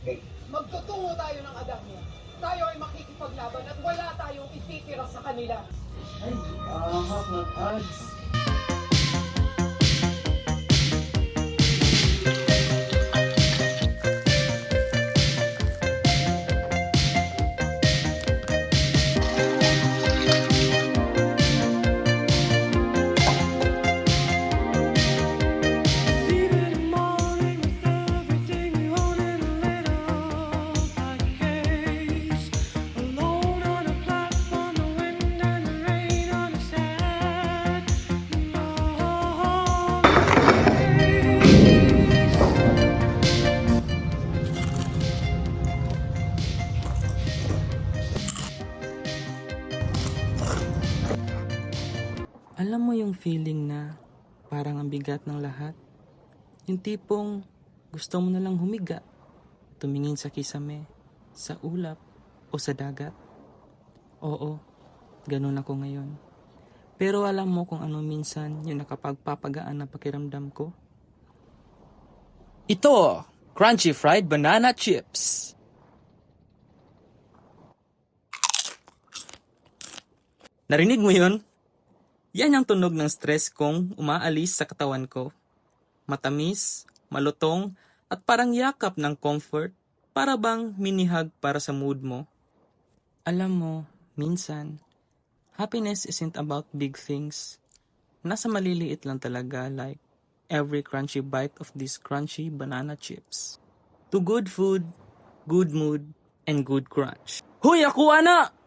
Magtutungo tayo ng adamya. Tayo ay makikipaglaban at wala tayong ititira sa kanila. Ay, ahap ng ads. Alam mo yung feeling na parang ang bigat ng lahat? Yung tipong gusto mo na lang humiga, tumingin sa kisame, sa ulap, o sa dagat? Oo, ganun ako ngayon. Pero alam mo kung ano minsan yung nakapagpapagaan na pakiramdam ko? Ito, Crunchy Fried Banana Chips! Narinig mo yun? Yan ang tunog ng stress kong umaalis sa katawan ko. Matamis, malutong, at parang yakap ng comfort, para bang minihag para sa mood mo. Alam mo, minsan, happiness isn't about big things. Nasa maliliit lang talaga, like every crunchy bite of these crunchy banana chips. To good food, good mood, and good crunch. Hoy, ako ana!